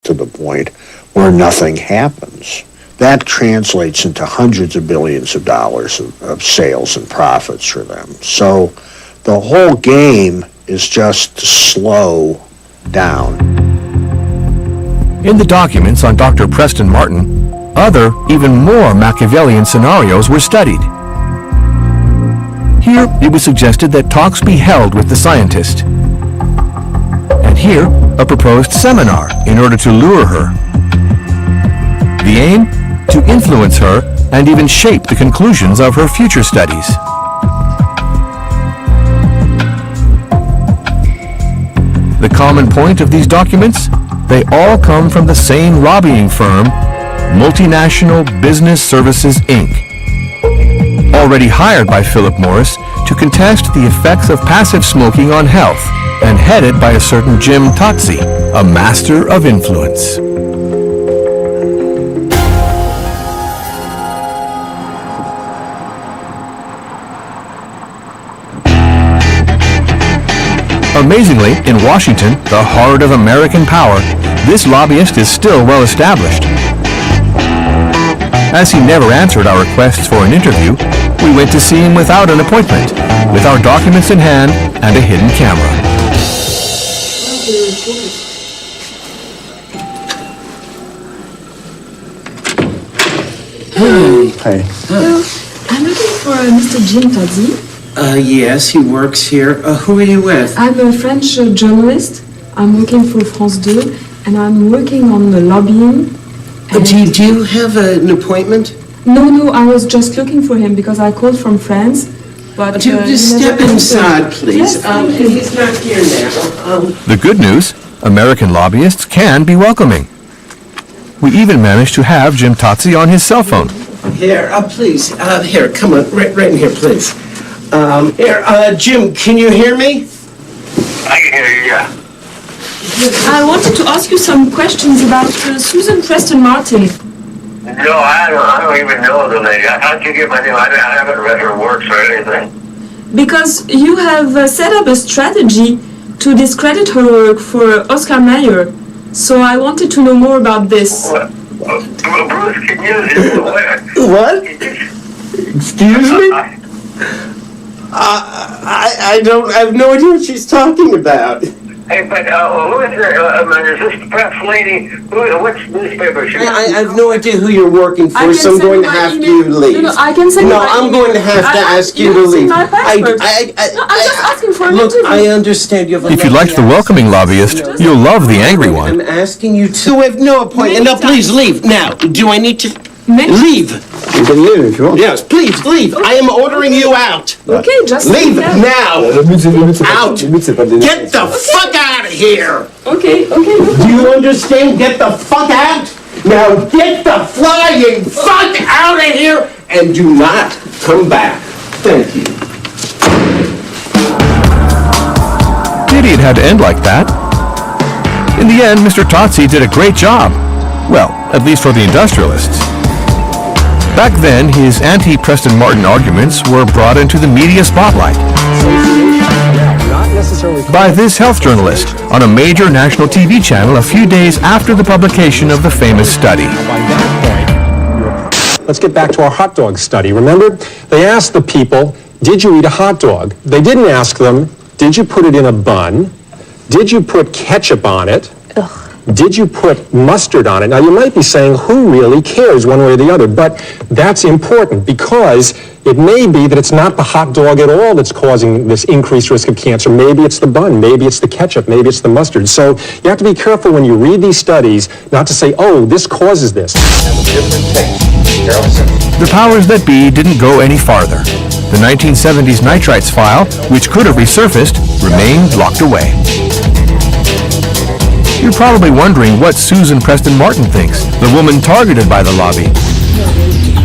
to the point where nothing happens. That translates into hundreds of billions of dollars of sales and profits for them. So the whole game is just to slow down. In the documents on Dr. Preston Martin, other, even more Machiavellian scenarios were studied. Here, it was suggested that talks be held with the scientist. And here, a proposed seminar in order to lure her. The aim? To influence her and even shape the conclusions of her future studies. The common point of these documents? They all come from the same lobbying firm, Multinational Business Services, Inc., already hired by Philip Morris to contest the effects of passive smoking on health, and headed by a certain Jim Totsi, a master of influence. Amazingly, in Washington, the heart of American power, this lobbyist is still well established. As he never answered our requests for an interview, we went to see him without an appointment, with our documents in hand and a hidden camera. Hey. I'm looking for Mr. Jim Totsi. Yes, he works here. Who are you with? I'm a French journalist. I'm working for France 2, and I'm working on the lobbying. Do you have an appointment? No, I was just looking for him because I called from France. But Just step inside, please. Yes, He's not here now. The good news, American lobbyists can be welcoming. We even managed to have Jim Totsi on his cell phone. Here, please. Here, come on, right in here, please. Jim, can you hear me? I can hear you, yeah. I wanted to ask you some questions about Susan Preston Martin. No, I don't even know the lady. How'd you get my name? I haven't read her works or anything. Because you have set up a strategy to discredit her work for Oscar Mayer. So I wanted to know more about this. What? Bruce, can you... What? Excuse me? I have no idea what she's talking about. Hey, but who is this press lady? Which newspaper? I have no idea who you're working for, so I'm going to have to leave. No, I can send you my I'm email. going to have to ask you to leave. I'm just asking for an interview. Look, I understand you have a If you liked the welcoming lobbyist, you'll love the angry one. I'm asking you to have no appointment. No, please leave now. Do I need to leave? You can leave if you want. Yes, please leave. I am ordering you out. Okay, just Leave now. Out. Get the Okay. fuck out of here. Okay. Do you understand? Get the fuck out. Now get the flying fuck out of here and do not come back. Thank you. Pity it had to end like that. In the end, Mr. Totsi did a great job. Well, at least for the industrialists. Back then, his anti-Preston Martin arguments were brought into the media spotlight by this health journalist on a major national TV channel a few days after the publication of the famous study. Let's get back to our hot dog study. Remember, they asked the people, did you eat a hot dog? They didn't ask them, did you put it in a bun? Did you put ketchup on it? Did you put mustard on it? Now, you might be saying, who really cares one way or the other? But that's important because it may be that it's not the hot dog at all that's causing this increased risk of cancer. Maybe it's the bun, maybe it's the ketchup, maybe it's the mustard. So you have to be careful when you read these studies not to say, oh, this causes this. The powers that be didn't go any farther. The 1970s nitrites file, which could have resurfaced, remained locked away. You're probably wondering what Susan Preston Martin thinks, the woman targeted by the lobby.